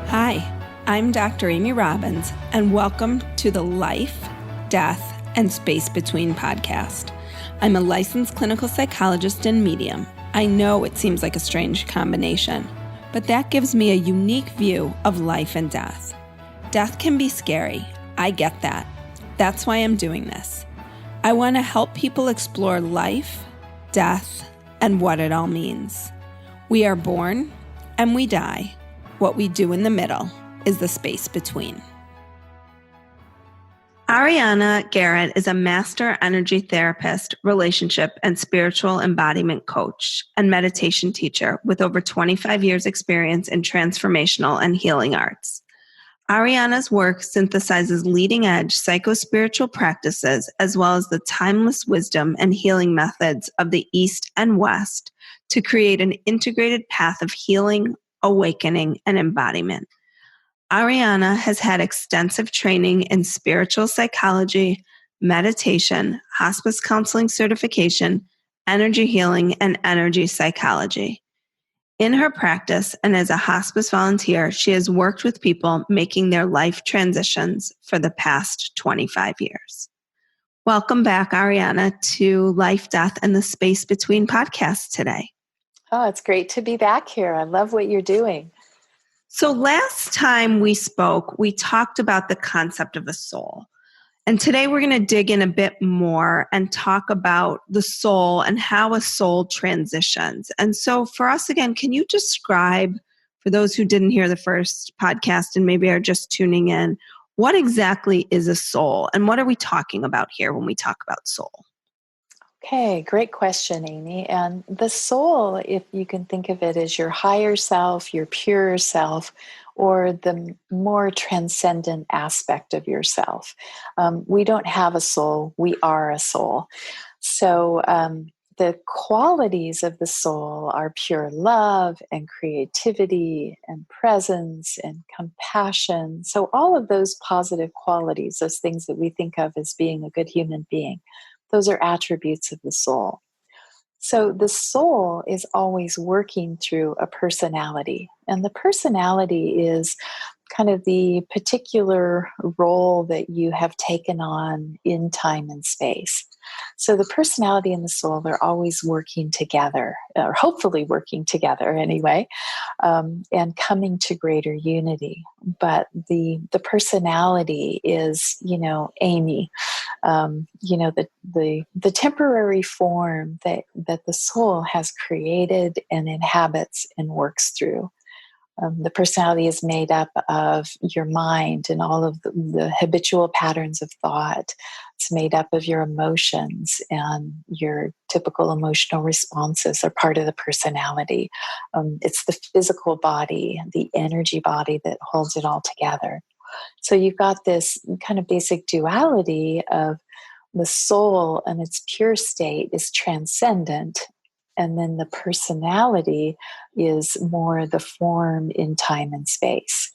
Hi, I'm Dr. Amy Robbins, and welcome to the Life, Death, and Space Between podcast. I'm a licensed clinical psychologist and medium. I know it seems like a strange combination, but that gives me a unique view of life and death. Death can be scary. I get that. That's why I'm doing this. I want to help people explore life, death, and what it all means. We are born and we die. What we do in the middle is the space between. Ariana Garrett is a master energy therapist, relationship and spiritual embodiment coach, and meditation teacher with over 25 years experience in transformational and healing arts. Ariana's work synthesizes leading-edge psycho-spiritual practices as well as the timeless wisdom and healing methods of the East and West to create an integrated path of healing, awakening, and embodiment. Ariana has had extensive training in spiritual psychology, meditation, hospice counseling certification, energy healing, and energy psychology. In her practice and as a hospice volunteer, she has worked with people making their life transitions for the past 25 years. Welcome back, Ariana, to Life, Death, and the Space Between podcast today. Oh, it's great to be back here. I love what you're doing. So last time we spoke, we talked about the concept of a soul. And today we're going to dig in a bit more and talk about the soul and how a soul transitions. And so for us, again, can you describe, for those who didn't hear the first podcast and maybe are just tuning in, what exactly is a soul? And what are we talking about here when we talk about soul? Okay, great question, Amy. And the soul, if you can think of it as your higher self, your pure self, or the more transcendent aspect of yourself. We don't have a soul, we are a soul. So the qualities of the soul are pure love and creativity and presence and compassion. So all of those positive qualities, those things that we think of as being a good human being, those are attributes of the soul. So the soul is always working through a personality. And the personality is kind of the particular role that you have taken on in time and space. So the personality and the soul, they're always working together, or hopefully working together anyway, and coming to greater unity. But the personality is, Amy, the temporary form that the soul has created and inhabits and works through. The personality is made up of your mind and all of the habitual patterns of thought. It's made up of your emotions, and your typical emotional responses are part of the personality. It's the physical body, the energy body that holds it all together. So you've got this kind of basic duality of the soul and its pure state is transcendent, and then the personality is more the form in time and space.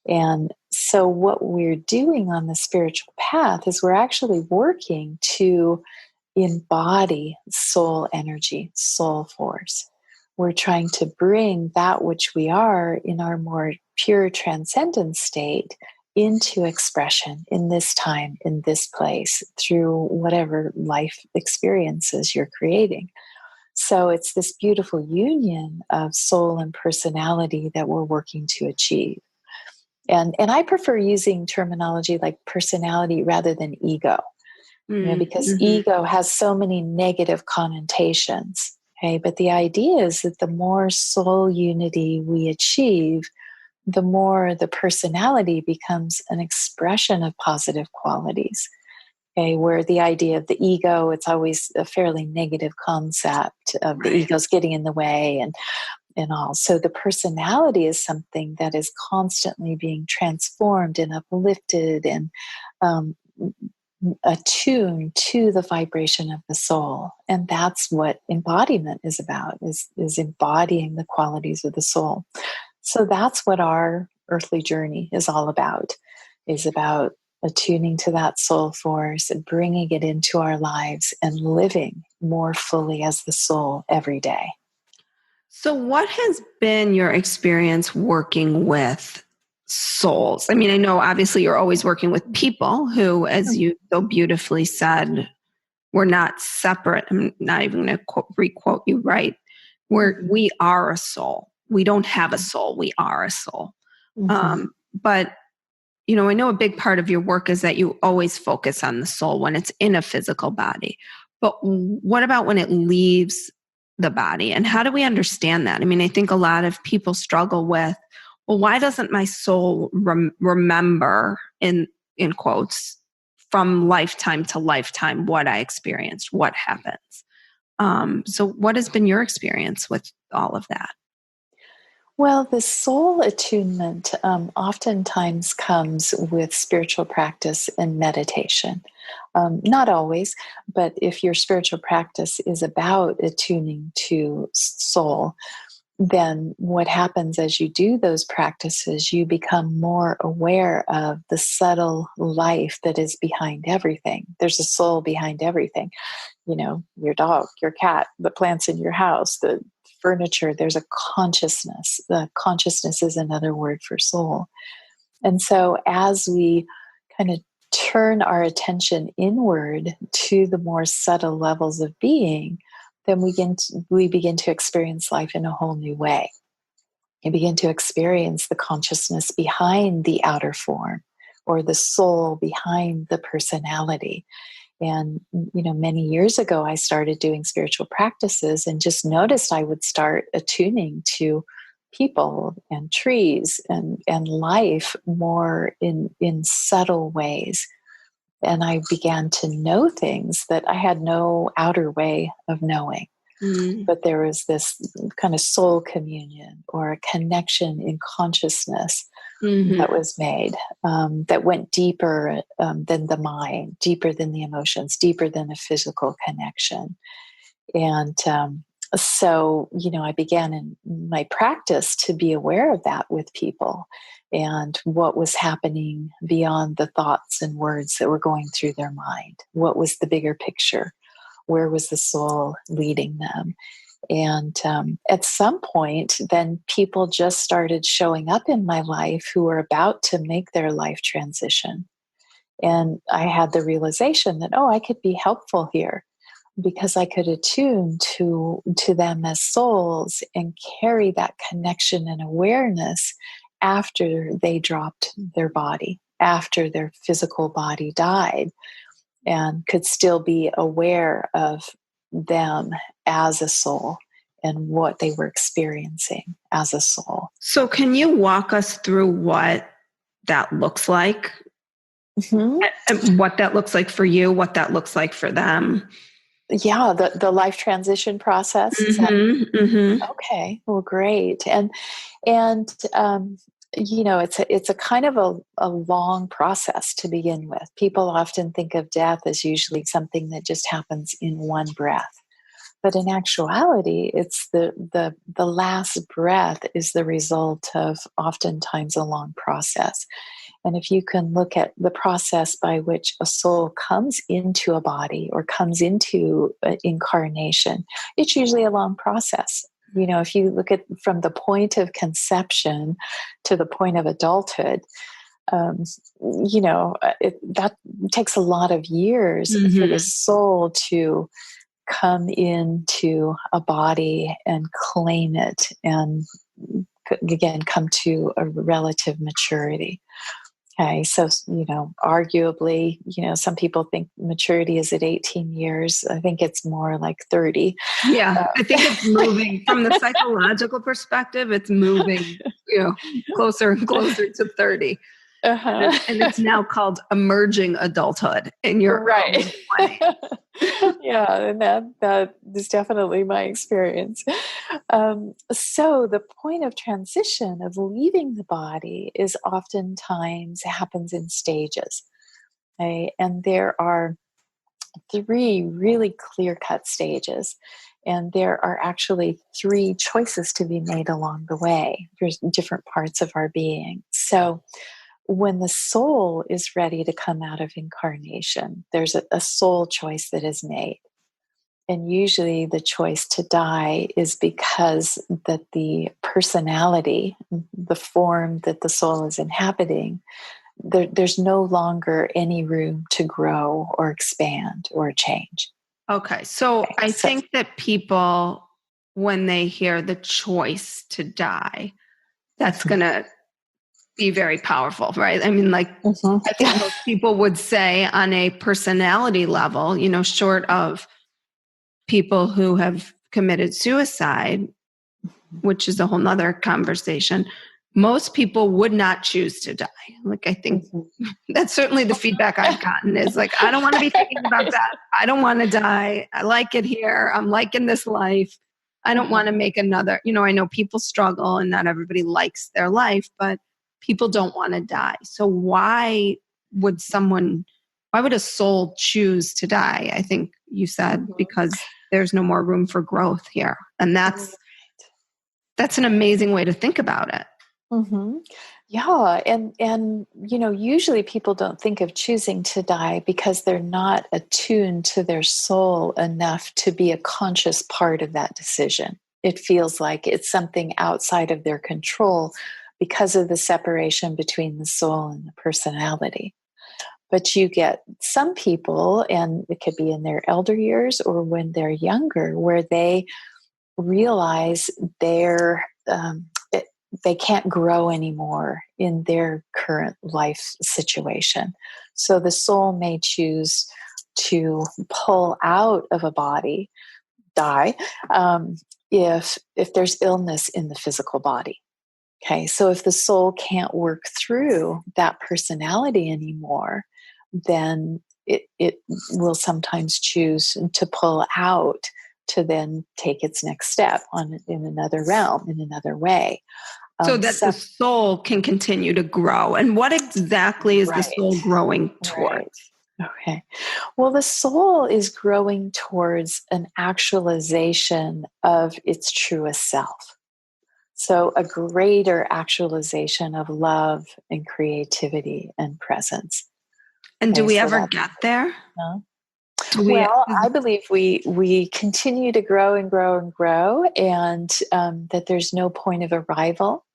And so what we're doing on the spiritual path is we're actually working to embody soul energy, soul force. We're trying to bring that which we are in our more pure transcendent state into expression in this time, in this place, through whatever life experiences you're creating. So it's this beautiful union of soul and personality that we're working to achieve. And I prefer using terminology like personality rather than ego, because ego has so many negative connotations. Okay, but the idea is that the more soul unity we achieve, the more the personality becomes an expression of positive qualities. Okay, where the idea of the ego, it's always a fairly negative concept of the ego's getting in the way and all. So the personality is something that is constantly being transformed and uplifted and attuned to the vibration of the soul. And that's what embodiment is about, is embodying the qualities of the soul. So that's what our earthly journey is all about, is about attuning to that soul force and bringing it into our lives and living more fully as the soul every day. So what has been your experience working with souls? I mean, I know obviously you're always working with people who, as you so beautifully said, we're not separate. I'm not even going to re-quote you, right? We are a soul. We don't have a soul. We are a soul. But, you know, I know a big part of your work is that you always focus on the soul when it's in a physical body. But what about when it leaves the body? And how do we understand that? I mean, I think a lot of people struggle with, well, why doesn't my soul remember, in quotes, from lifetime to lifetime, what I experienced, what happens? So what has been your experience with all of that? Well, the soul attunement oftentimes comes with spiritual practice and meditation. Not always, but if your spiritual practice is about attuning to soul, then what happens as you do those practices, you become more aware of the subtle life that is behind everything. There's a soul behind everything. You know, your dog, your cat, the plants in your house, the furniture, there's a consciousness. The consciousness is another word for soul. And so as we kind of turn our attention inward to the more subtle levels of being, then we begin to experience life in a whole new way. You begin to experience the consciousness behind the outer form, or the soul behind the personality. And, you know, many years ago, I started doing spiritual practices and just noticed I would start attuning to people and trees and life more in subtle ways. And I began to know things that I had no outer way of knowing. But there was this kind of soul communion or a connection in consciousness that was made, that went deeper than the mind, deeper than the emotions, deeper than a physical connection. And so, you know, I began in my practice to be aware of that with people and what was happening beyond the thoughts and words that were going through their mind. What was the bigger picture? Where was the soul leading them? And at some point, then people just started showing up in my life who were about to make their life transition. And I had the realization that, oh, I could be helpful here because I could attune to them as souls and carry that connection and awareness after they dropped their body, after their physical body died, and could still be aware of them as a soul and what they were experiencing as a soul. So can you walk us through what that looks like? And what that looks like for you, what that looks like for them? Yeah, the life transition process. Is that okay? Well, great. And you know, it's a kind of a long process to begin with. People often think of death as usually something that just happens in one breath. But in actuality, it's the last breath is the result of oftentimes a long process. And if you can look at the process by which a soul comes into a body or comes into incarnation, it's usually a long process. You know, if you look at from the point of conception to the point of adulthood, you know, that takes a lot of years for the soul to come into a body and claim it and again come to a relative maturity. Okay, so, you know, arguably, you know, some people think maturity is at 18 years. I think it's more like 30. Yeah, I think it's moving from the psychological perspective. It's moving, you know, closer and closer to 30. And it's now called emerging adulthood in your right. Yeah, and that is definitely my experience. So the point of transition of leaving the body is oftentimes happens in stages. Okay? And there are 3 really clear-cut stages. And there are actually 3 choices to be made along the way. There's different parts of our being. So when the soul is ready to come out of incarnation, there's a soul choice that is made. And usually the choice to die is because that the personality, the form that the soul is inhabiting, there's no longer any room to grow or expand or change. Okay. So I think that people, when they hear the choice to die, that's going to be very powerful, right? I mean, like, I think most people would say on a personality level, short of people who have committed suicide, which is a whole nother conversation, most people would not choose to die. Like, I think that's certainly the feedback I've gotten is like, I don't want to be thinking about that. I don't want to die. I like it here. I'm liking this life. I don't want to make another, I know people struggle and not everybody likes their life, but people don't want to die. So why would a soul choose to die? I think you said because there's no more room for growth here. And that's an amazing way to think about it. Mm-hmm. Yeah. And, usually people don't think of choosing to die because they're not attuned to their soul enough to be a conscious part of that decision. It feels like it's something outside of their control because of the separation between the soul and the personality. But you get some people, and it could be in their elder years or when they're younger, where they realize they can't grow anymore in their current life situation. So the soul may choose to pull out of a body, die, if there's illness in the physical body. Okay, so if the soul can't work through that personality anymore, then it will sometimes choose to pull out to then take its next step in another realm, in another way. So that the soul can continue to grow. And what exactly is the soul growing toward? Okay. Well, the soul is growing towards an actualization of its truest self. So a greater actualization of love and creativity and presence. And do we ever get there? No? I believe we continue to grow and grow and grow, and that there's no point of arrival,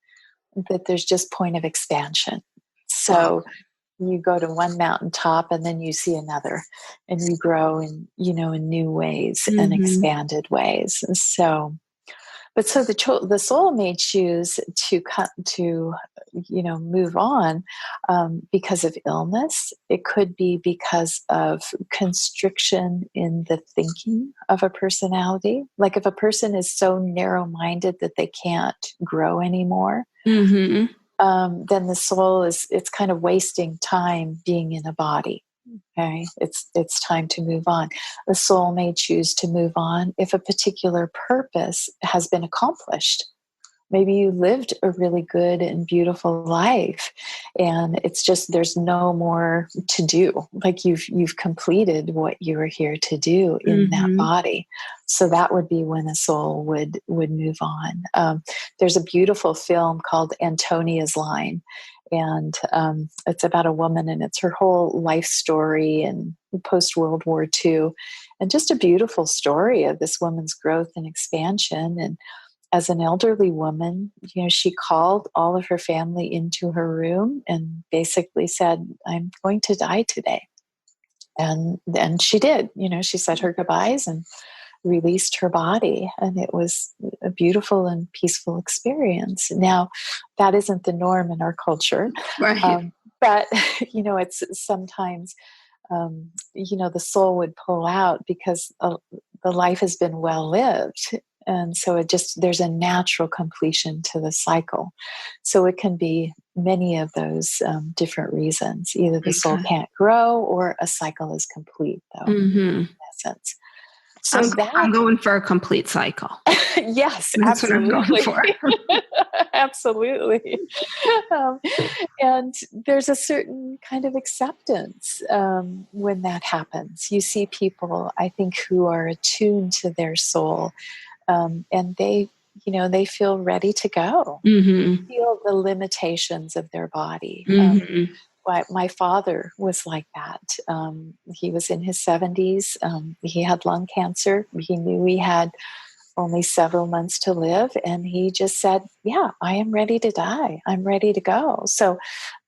that there's just point of expansion. So you go to one mountaintop and then you see another, and you grow in new ways and expanded ways. So the soul may choose to move on because of illness. It could be because of constriction in the thinking of a personality. Like if a person is so narrow-minded that they can't grow anymore, then the soul it's kind of wasting time being in a body. Okay, it's time to move on. The soul may choose to move on if a particular purpose has been accomplished. Maybe you lived a really good and beautiful life, and it's just there's no more to do. Like you've completed what you were here to do in that body. So that would be when a soul would move on. There's a beautiful film called Antonia's Line. And it's about a woman, and it's her whole life story and post-World War II. And just a beautiful story of this woman's growth and expansion. And as an elderly woman, she called all of her family into her room and basically said, "I'm going to die today." And then she did. She said her goodbyes and released her body, and it was a beautiful and peaceful experience. Now, that isn't the norm in our culture, right? But it's sometimes the soul would pull out because the life has been well lived, and so there's a natural completion to the cycle. So it can be many of those different reasons. Either the soul can't grow, or a cycle is complete, though. In essence. So I'm going for a complete cycle. Yes, that's absolutely. what I'm going for. Absolutely. And there's a certain kind of acceptance when that happens. You see people, I think, who are attuned to their soul, and they feel ready to go. Feel the limitations of their body. my father was like that. He was in his 70s. He had lung cancer. He knew he had only several months to live. And he just said, yeah, I am ready to die. I'm ready to go. So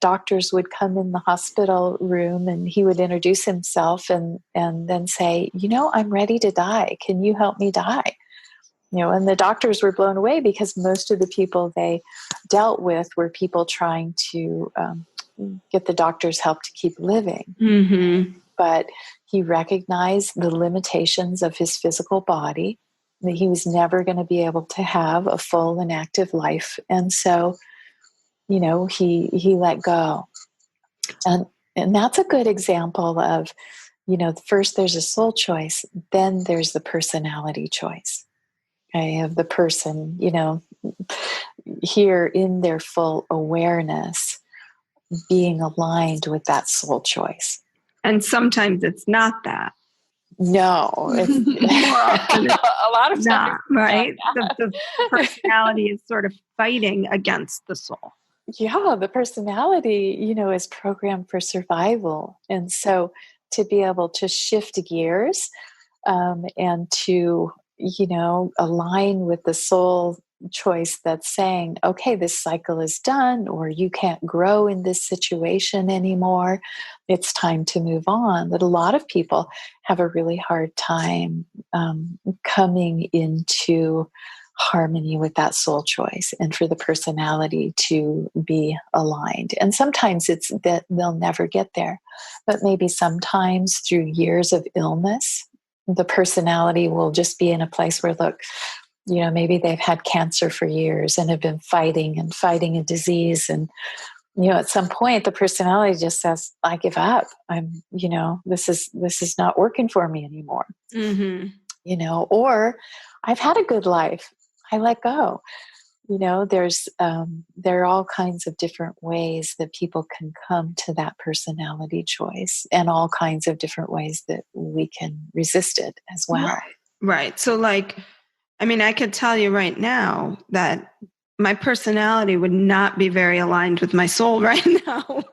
doctors would come in the hospital room and he would introduce himself and then say, I'm ready to die. Can you help me die? And the doctors were blown away because most of the people they dealt with were people trying to get the doctor's help to keep living. Mm-hmm. But he recognized the limitations of his physical body, that he was never going to be able to have a full and active life. And so, he let go. And that's a good example of, first there's a soul choice, then there's the personality choice. Okay, of the person, here in their full awareness, being aligned with that soul choice. And sometimes it's not that. No, it's more often it's a lot of not, times, right? The personality is sort of fighting against the soul. Yeah, the personality, is programmed for survival. And so to be able to shift gears and to, align with the soul choice that's saying, okay, this cycle is done, or you can't grow in this situation anymore. It's time to move on. That a lot of people have a really hard time coming into harmony with that soul choice and for the personality to be aligned. And sometimes it's that they'll never get there, but maybe sometimes through years of illness, the personality will just be in a place where, look, maybe they've had cancer for years and have been fighting a disease. And, at some point the personality just says, I give up. This is not working for me anymore. Mm-hmm. Or I've had a good life. I let go. There are all kinds of different ways that people can come to that personality choice, and all kinds of different ways that we can resist it as well. Right. So I could tell you right now that my personality would not be very aligned with my soul right now.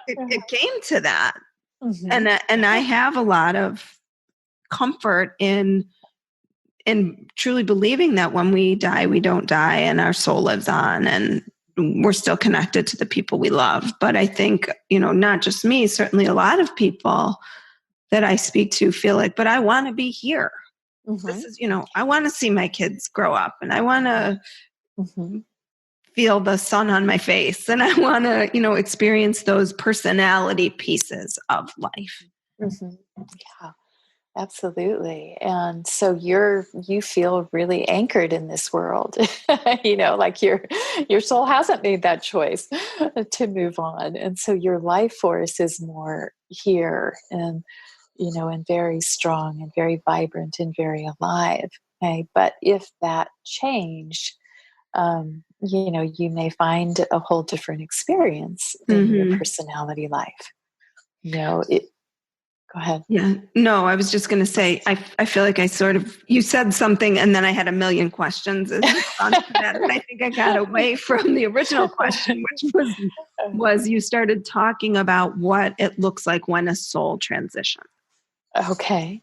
It came to that. Mm-hmm. And I have a lot of comfort in truly believing that when we die, we don't die and our soul lives on and we're still connected to the people we love. But I think, not just me, certainly a lot of people that I speak to feel like, but I want to be here. Mm-hmm. This is, I want to see my kids grow up and I want to feel the sun on my face and I want to, experience those personality pieces of life. Mm-hmm. Yeah. Absolutely. And so you feel really anchored in this world, like your soul hasn't made that choice to move on. And so your life force is more here and, and very strong and very vibrant and very alive. Okay. But if that changed, you may find a whole different experience in your personality life. Go ahead. Yeah. No, I was just going to say, I feel like you said something and then I had a million questions in response to that. And I think I got away from the original question, which was you started talking about what it looks like when a soul transitions. Okay.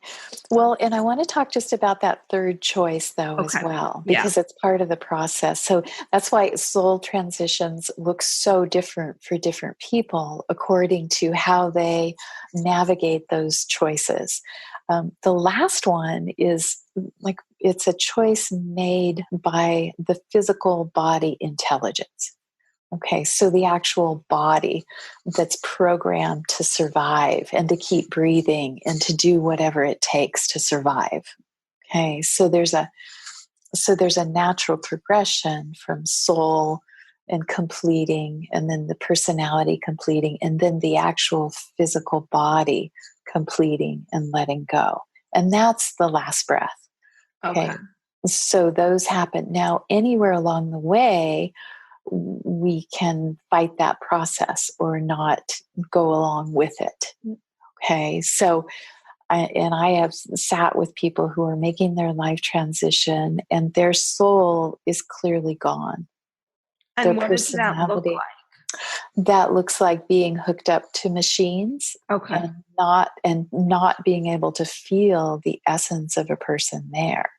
Well, and I want to talk just about that third choice, though, as well, because it's part of the process. So that's why soul transitions look so different for different people according to how they navigate those choices. The last one is it's a choice made by the physical body intelligence. Okay, so the actual body that's programmed to survive and to keep breathing and to do whatever it takes to survive. Okay, so there's a natural progression from soul and completing, and then the personality completing, and then the actual physical body completing and letting go. And that's the last breath. Okay. So those happen. Now, anywhere along the way, we can fight that process or not go along with it. Okay. So, I have sat with people who are making their life transition and their soul is clearly gone. And their what does that look personality. like? That looks like being hooked up to machines Okay. and not being able to feel the essence of a person there.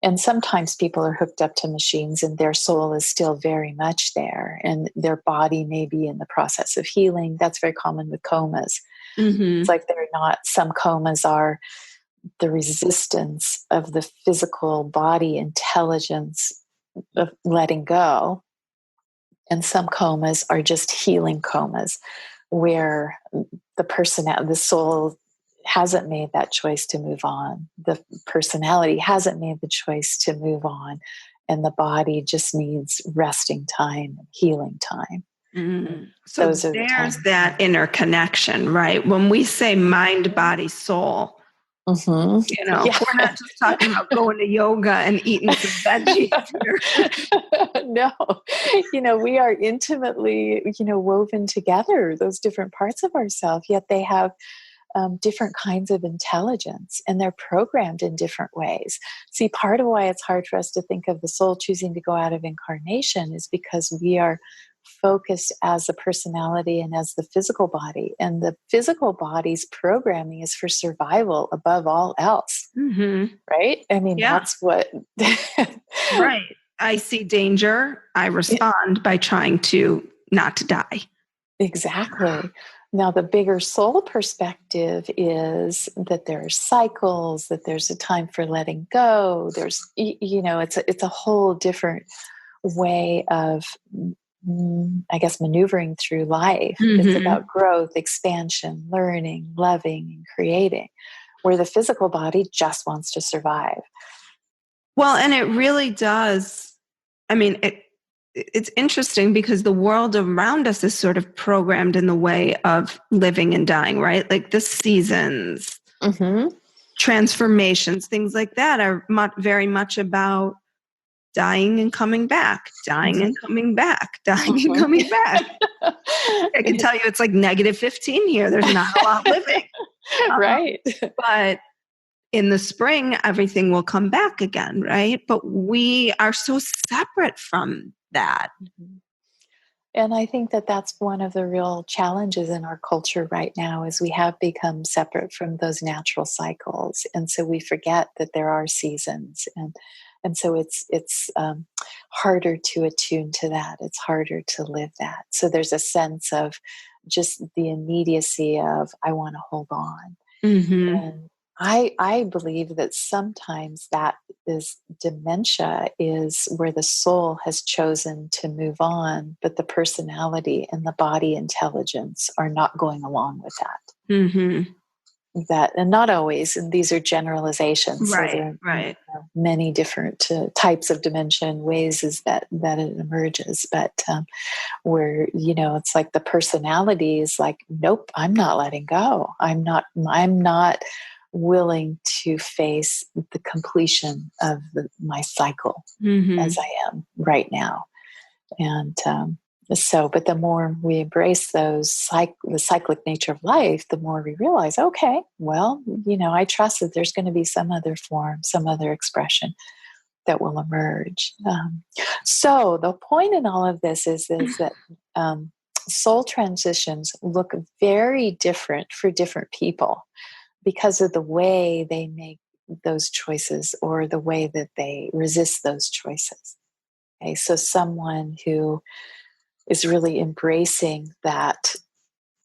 And sometimes people are hooked up to machines and their soul is still very much there, and their body may be in the process of healing. That's very common with comas. It's like they're not, some comas are the resistance of the physical body intelligence of letting go. And some comas are just healing comas where the soul hasn't made that choice to move on. The personality hasn't made the choice to move on. And the body just needs resting time, healing time. So Those are the there's times. that interconnection, right? When we say mind, body, soul, Yeah. we're not just talking about going to yoga and eating some veggies here. No, we are intimately, woven together, those different parts of ourselves, yet they have different kinds of intelligence, and they're programmed in different ways. See, part of why it's hard for us to think of the soul choosing to go out of incarnation is because we are focused as a personality and as the physical body. And the physical body's programming is for survival above all else. Right? I mean, that's what... Right. I see danger. I respond by trying to not to die. Exactly. Now, the bigger soul perspective is that there are cycles, that there's a time for letting go. There's, it's a whole different way of, I guess, maneuvering through life. It's about growth, expansion, learning, loving, and creating, where the physical body just wants to survive. Well, and it really does. I mean, it's interesting because the world around us is sort of programmed in the way of living and dying, right? Like the seasons, transformations, things like that are very much about dying and coming back, dying and coming back, dying and coming back. I can tell you it's like -15 here. There's not a lot living. Right. But in the spring, everything will come back again, right? But we are so separate from that. And I think that that's one of the real challenges in our culture right now is we have become separate from those natural cycles. And so we forget that there are seasons. And so it's harder to attune to that. It's harder to live that. So there's a sense of just the immediacy of, I want to hold on. And I believe that sometimes that is dementia, is where the soul has chosen to move on, but the personality and the body intelligence are not going along with that. That, and not always, and these are generalizations. Right, so there right. are many different types of dementia and ways is that it emerges. But where, it's like the personality is like, nope, I'm not letting go. I'm not willing to face the completion of my cycle as I am right now. And but the more we embrace the cyclic nature of life, the more we realize, okay, well, I trust that there's going to be some other form, some other expression that will emerge. So the point in all of this is that soul transitions look very different for different people because of the way they make those choices or the way that they resist those choices. Okay, so someone who is really embracing that,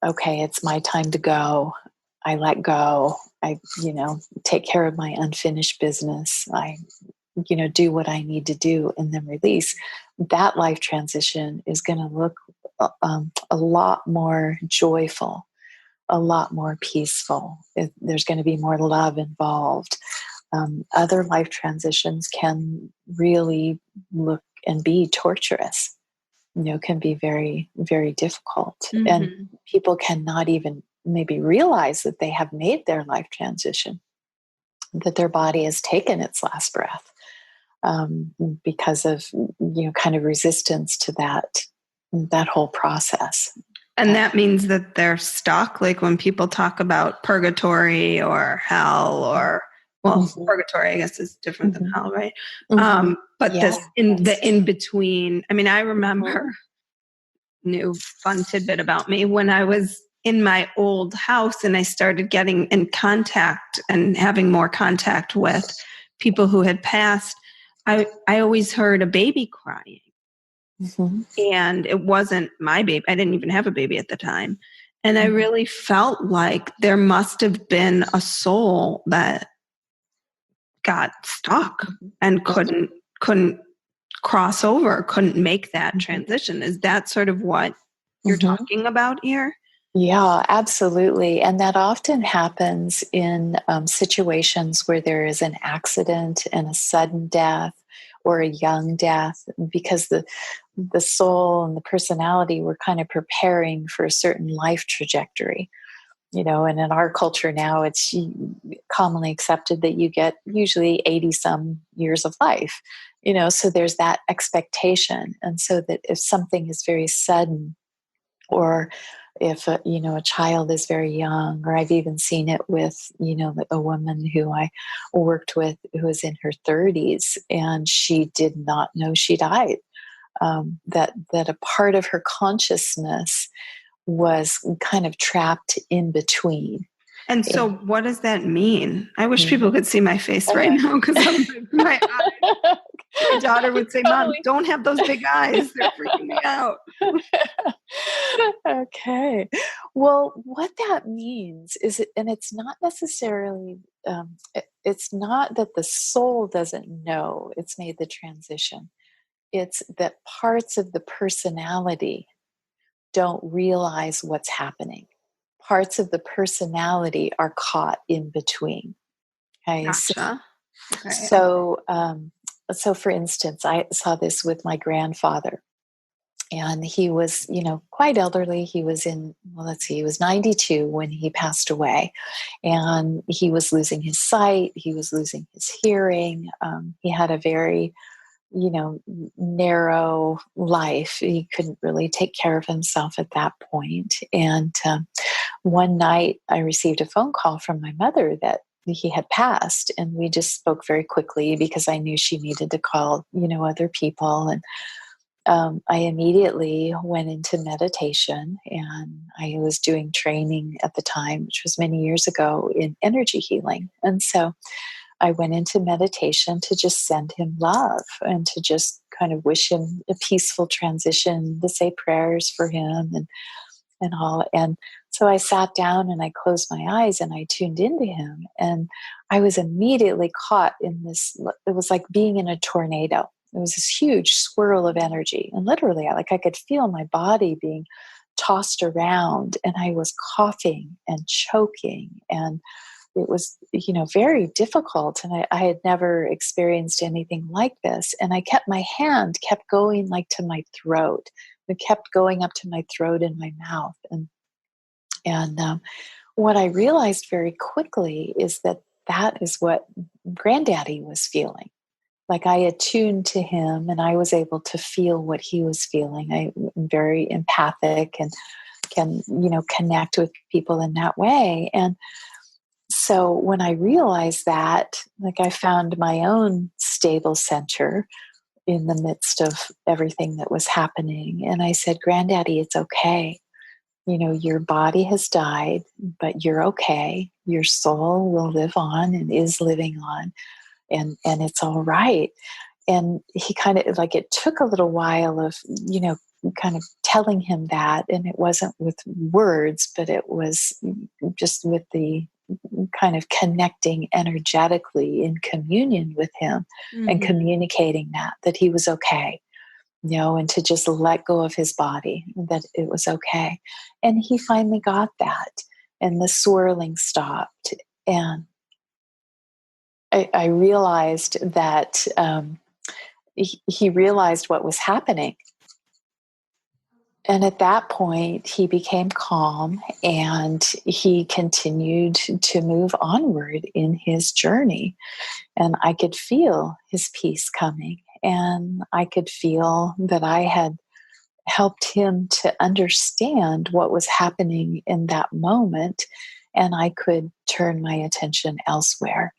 okay, it's my time to go. I let go. I, take care of my unfinished business. I, do what I need to do and then release. That life transition is going to look a lot more joyful, a lot more peaceful. There's going to be more love involved. Other life transitions can really look and be torturous. Can be very, very difficult. And people cannot even maybe realize that they have made their life transition, that their body has taken its last breath because of, kind of resistance to that whole process. And that means that they're stuck. Like when people talk about purgatory or hell or Well, Mhm. purgatory, I guess, is different than Mhm. hell, right? Mhm. But Yeah. this in Yes. the in between. I mean, I Mhm. remember new fun tidbit about me when I was in my old house and I started getting in contact and having more contact with people who had passed. I always heard a baby crying, Mhm. and it wasn't my baby. I didn't even have a baby at the time. And I Mhm. really felt like there must have been a soul that got stuck and couldn't cross over, couldn't make that Mhm. transition. Is that sort of what you're Mhm. talking about here? Yeah, absolutely. And that often happens in situations where there is an accident and a sudden death or a young death, because the soul and the personality were kind of preparing for a certain life trajectory. And in our culture now, it's commonly accepted that you get usually 80 some years of life. So there's that expectation. And so that if something is very sudden, or if a child is very young, or I've even seen it with a woman who I worked with who was in her 30s, and she did not know she died. That a part of her consciousness was kind of trapped in between. And so, And, what does that mean? I wish Mhm. people could see my face right Okay. now because I'm my eyes. My daughter would say, "Mom, Totally. don't have those big eyes; they're freaking me out." Okay. Well, what that means is, and it's not necessarily, it's not that the soul doesn't know it's made the transition. It's that parts of the personality don't realize what's happening. Parts of the personality are caught in between. Okay. So, Gotcha. Okay. so, um, so for instance, I saw this with my grandfather. And he was, quite elderly. He was well, let's see, he was 92 when he passed away. And he was losing his sight, he was losing his hearing. He had a very, narrow life. He couldn't really take care of himself at that point. And one night I received a phone call from my mother that he had passed. And we just spoke very quickly because I knew she needed to call, other people. And I immediately went into meditation, and I was doing training at the time, which was many years ago, in energy healing. And so I went into meditation to just send him love and to just kind of wish him a peaceful transition, to say prayers for him and all. And so I sat down and I closed my eyes and I tuned into him. And I was immediately caught in this, it was like being in a tornado. It was this huge swirl of energy. And literally, I could feel my body being tossed around, and I was coughing and choking. And it was, very difficult. And I had never experienced anything like this. And my hand kept going like to my throat. It kept going up to my throat and my mouth. And what I realized very quickly is that that is what Granddaddy was feeling. Like I attuned to him and I was able to feel what he was feeling. I'm very empathic and can, connect with people in that way. And so when I realized that, like I found my own stable center in the midst of everything that was happening. And I said, Granddaddy, it's okay. Your body has died, but you're okay. Your soul will live on and is living on, and it's all right. And he kind of, like, it took a little while of, kind of telling him that. And it wasn't with words, but it was just with the kind of connecting energetically in communion with him and Mhm. communicating that he was okay, and to just let go of his body, that it was okay. And he finally got that, and the swirling stopped. And I realized that he realized what was happening. And at that point, he became calm and he continued to move onward in his journey. And I could feel his peace coming. And I could feel that I had helped him to understand what was happening in that moment. And I could turn my attention elsewhere.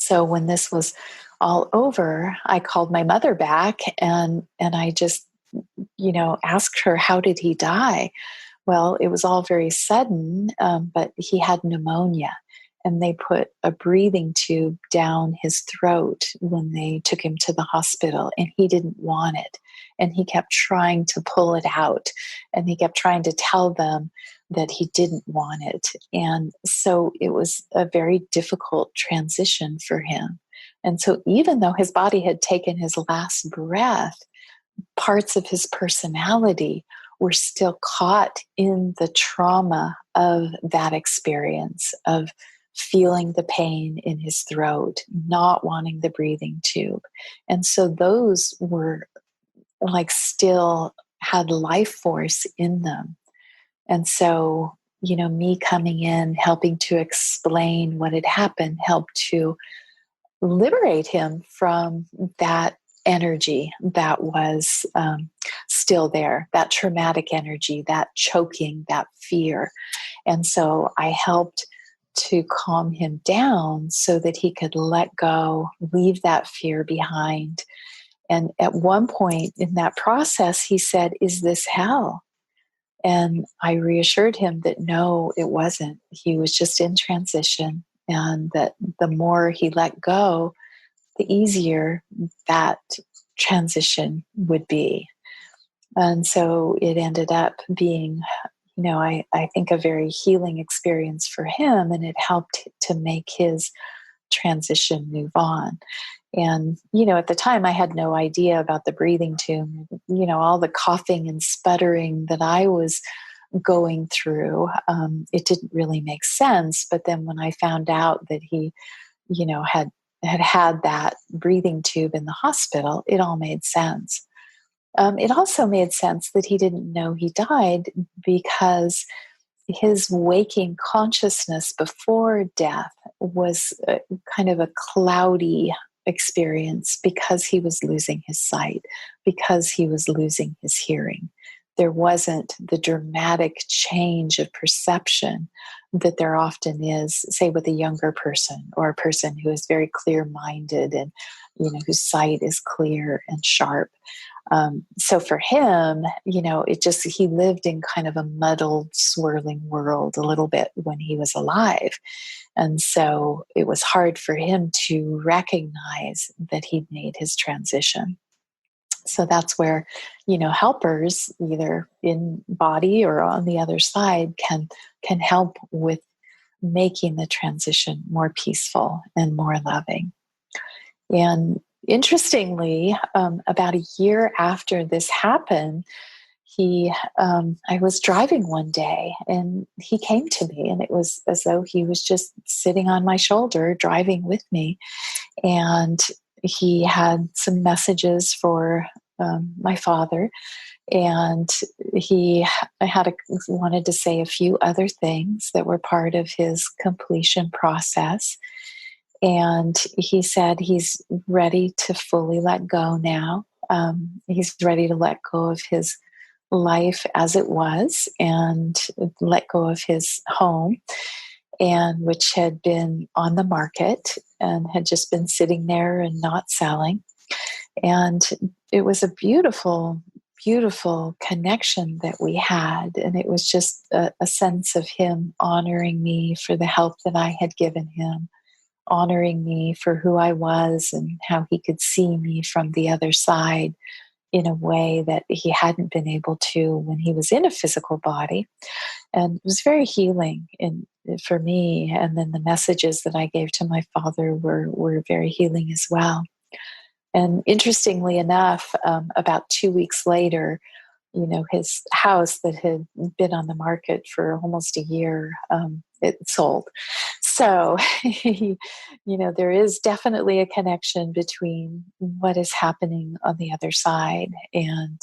So when this was all over, I called my mother back, and I just, asked her, how did he die? Well, it was all very sudden, but he had pneumonia, and they put a breathing tube down his throat when they took him to the hospital, and he didn't want it. And he kept trying to pull it out, and he kept trying to tell them that he didn't want it. And so it was a very difficult transition for him. And so even though his body had taken his last breath, parts of his personality were still caught in the trauma of that experience of feeling the pain in his throat, not wanting the breathing tube. And so those were like still had life force in them. And so, me coming in, helping to explain what had happened, helped to liberate him from that energy that was still there, that traumatic energy, that choking, that fear. And so I helped to calm him down so that he could let go, leave that fear behind. And at one point in that process, he said, "Is this hell?" And I reassured him that no, it wasn't. He was just in transition, and that the more he let go, the easier that transition would be. And so it ended up being, I think a very healing experience for him, and it helped to make his transition move on. And, at the time I had no idea about the breathing tube, all the coughing and sputtering that I was going through. It didn't really make sense. But then when I found out that he, had that breathing tube in the hospital, it all made sense. It also made sense that he didn't know he died because his waking consciousness before death was kind of a cloudy experience because he was losing his sight, because he was losing his hearing. There wasn't the dramatic change of perception that there often is, say, with a younger person or a person who is very clear-minded and whose sight is clear and sharp. So for him, he lived in kind of a muddled, swirling world a little bit when he was alive. And so it was hard for him to recognize that he'd made his transition. So that's where, helpers, either in body or on the other side, can help with making the transition more peaceful and more loving. And interestingly, about a year after this happened, I was driving one day, and he came to me, and it was as though he was just sitting on my shoulder, driving with me. And he had some messages for my father, and he wanted to say a few other things that were part of his completion process. And he said he's ready to fully let go now. He's ready to let go of his life as it was and let go of his home, and which had been on the market and had just been sitting there and not selling. And it was a beautiful, beautiful connection that we had. And it was just a sense of him honoring me for the help that I had given him, honoring me for who I was and how he could see me from the other side in a way that he hadn't been able to when he was in a physical body. And it was very healing for me. And then the messages that I gave to my father were very healing as well. And interestingly enough, about 2 weeks later, his house that had been on the market for almost a year, it sold. So, there is definitely a connection between what is happening on the other side and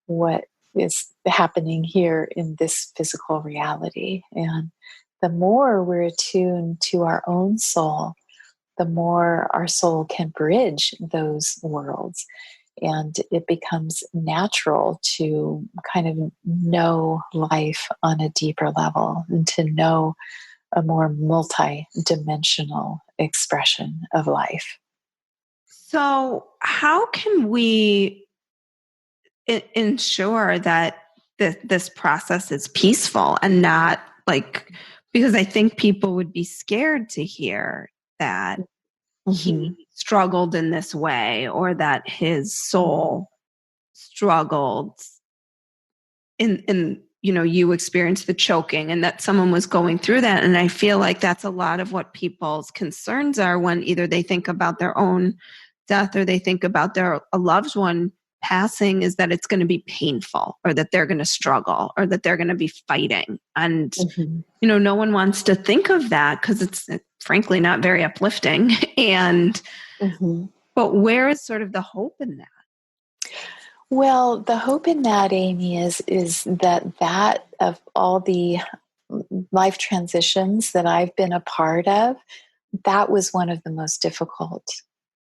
what is happening here in this physical reality. And the more we're attuned to our own soul, the more our soul can bridge those worlds. And it becomes natural to kind of know life on a deeper level and to know a more multi-dimensional expression of life. So, how can we ensure that this process is peaceful and not like, because I think people would be scared to hear that Mm-hmm. he struggled in this way or that his soul struggled in you experienced the choking and that someone was going through that. And I feel like that's a lot of what people's concerns are when either they think about their own death or they think about a loved one passing, is that it's going to be painful or that they're going to struggle or that they're going to be fighting. And no one wants to think of that because it's frankly not very uplifting. And but where is sort of the hope in that? Well, the hope in that, Amy, is that of all the life transitions that I've been a part of, that was one of the most difficult.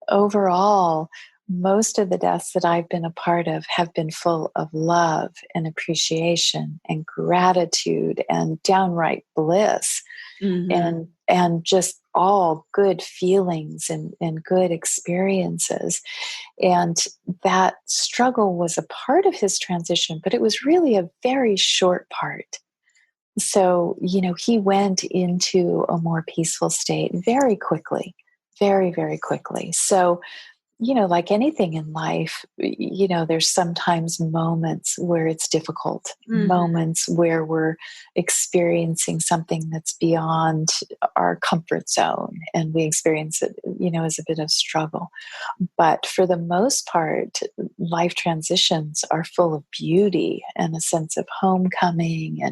Overall, most of the deaths that I've been a part of have been full of love and appreciation and gratitude and downright bliss, and just all good feelings and good experiences. And that struggle was a part of his transition, but it was really a very short part. So, he went into a more peaceful state very quickly, very, very quickly. So, like anything in life, there's sometimes moments where it's difficult, moments where we're experiencing something that's beyond our comfort zone, and we experience it, as a bit of struggle. But for the most part, life transitions are full of beauty and a sense of homecoming.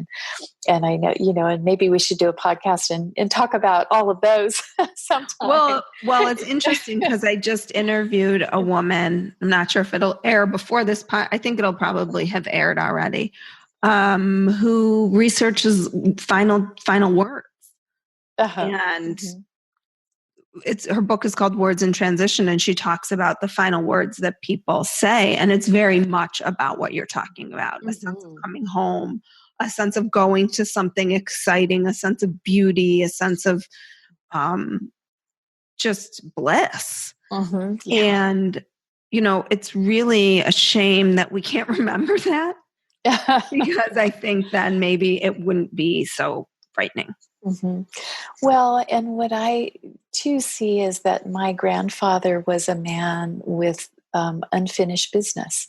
And I know, and maybe we should do a podcast and talk about all of those sometime. Well, it's interesting because I just interviewed a woman. I'm not sure if it'll air before this I think it'll probably have aired already. Who researches final words, and her book is called Words in Transition, and she talks about the final words that people say, and it's very much about what you're talking about: a sense of coming home, a sense of going to something exciting, a sense of beauty, a sense of just bliss. And it's really a shame that we can't remember that, because I think then maybe it wouldn't be so frightening. Well, and what I too see is that my grandfather was a man with unfinished business.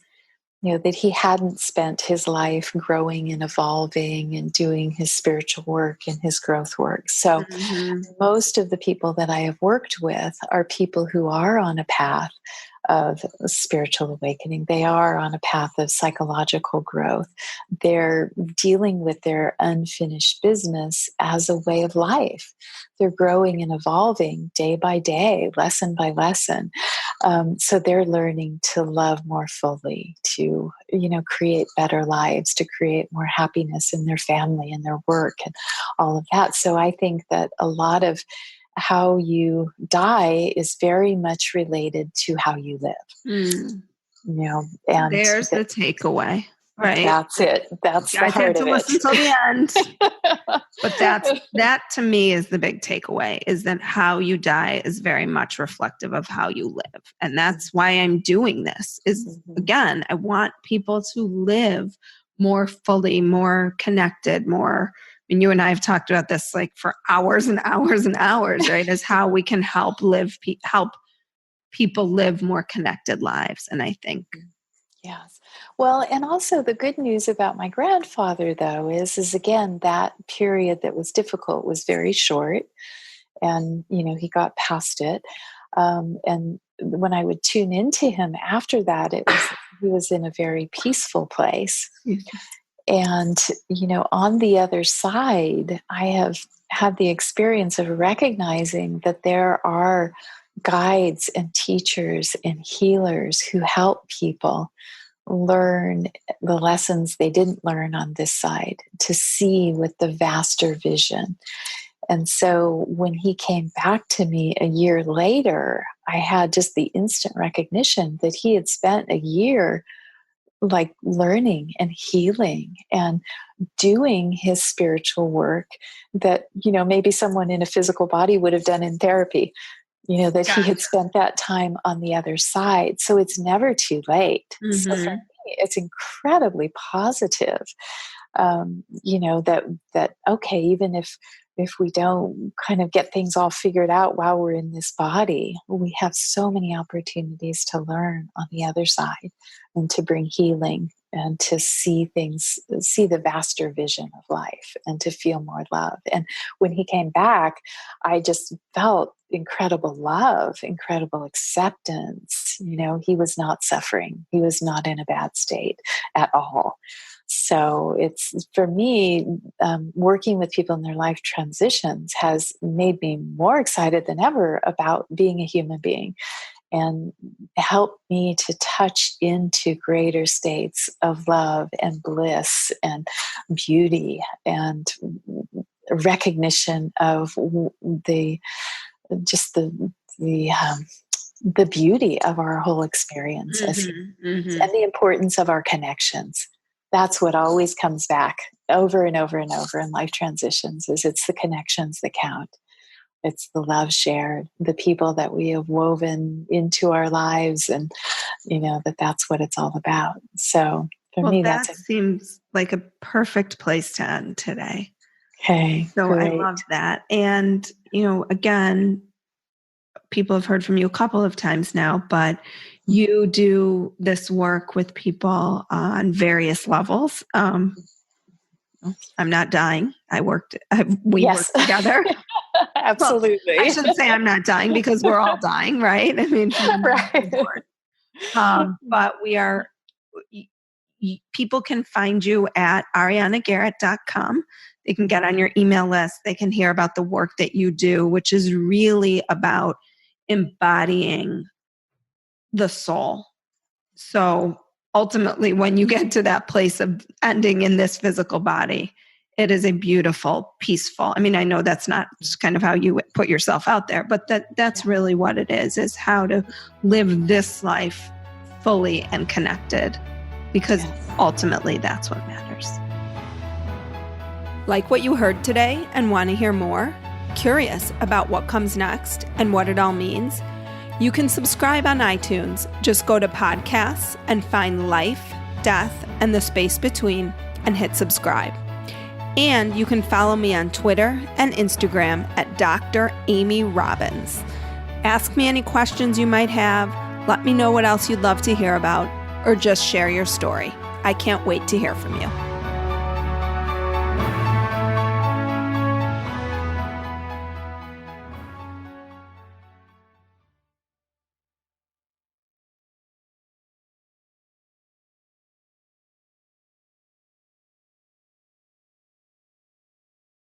That he hadn't spent his life growing and evolving and doing his spiritual work and his growth work. So most of the people that I have worked with are people who are on a path of spiritual awakening. They are on a path of psychological growth. They're dealing with their unfinished business as a way of life. They're growing and evolving day by day, lesson by lesson. So they're learning to love more fully, to, create better lives, to create more happiness in their family and their work and all of that. So I think that a lot of how you die is very much related to how you live. And there's the takeaway, right? That's it. That's the heart of it. Listen till the end. But that to me is the big takeaway, is that how you die is very much reflective of how you live. And that's why I'm doing this, is again, I want people to live more fully, more connected, more. I mean, you and I have talked about this like for hours and hours and hours, right? Is how we can help people live more connected lives. And I think. Yes. Well, and also the good news about my grandfather, though, is again, that period that was difficult was very short, and, he got past it. And when I would tune into him after that, he was in a very peaceful place. And, on the other side, I have had the experience of recognizing that there are guides and teachers and healers who help people learn the lessons they didn't learn on this side, to see with the vaster vision. And so when he came back to me a year later, I had just the instant recognition that he had spent a year like learning and healing and doing his spiritual work that, maybe someone in a physical body would have done in therapy, that he had spent that time on the other side. So it's never too late. So for me, it's incredibly positive, that, okay, even if we don't kind of get things all figured out while we're in this body, we have so many opportunities to learn on the other side and to bring healing and to see the vaster vision of life and to feel more love. And when he came back, I just felt incredible love, incredible acceptance. He was not suffering. He was not in a bad state at all. So it's, for me, working with people in their life transitions has made me more excited than ever about being a human being, and helped me to touch into greater states of love and bliss and beauty and recognition of the beauty of our whole experience and the importance of our connections. That's what always comes back over and over and over in life transitions, is it's the connections that count. It's the love shared, the people that we have woven into our lives, and that's what it's all about. So for me, that seems like a perfect place to end today. Okay. So great. I love that. And, again, people have heard from you a couple of times now, but you do this work with people on various levels. I'm not dying. We work together. Absolutely. Well, I shouldn't say I'm not dying, because we're all dying, right? I mean, right. But we are, people can find you at arianagarrett.com. They can get on your email list. They can hear about the work that you do, which is really about embodying the soul. So ultimately, when you get to that place of ending in this physical body, it is a beautiful, peaceful. I mean, I know that's not just kind of how you put yourself out there, but that's really what it is how to live this life fully and connected, because ultimately that's what matters. Like what you heard today and want to hear more? Curious about what comes next and what it all means? You can subscribe on iTunes. Just go to podcasts and find Life, Death, and the Space Between and hit subscribe. And you can follow me on Twitter and Instagram at Dr. Amy Robbins. Ask me any questions you might have, let me know what else you'd love to hear about, or just share your story. I can't wait to hear from you.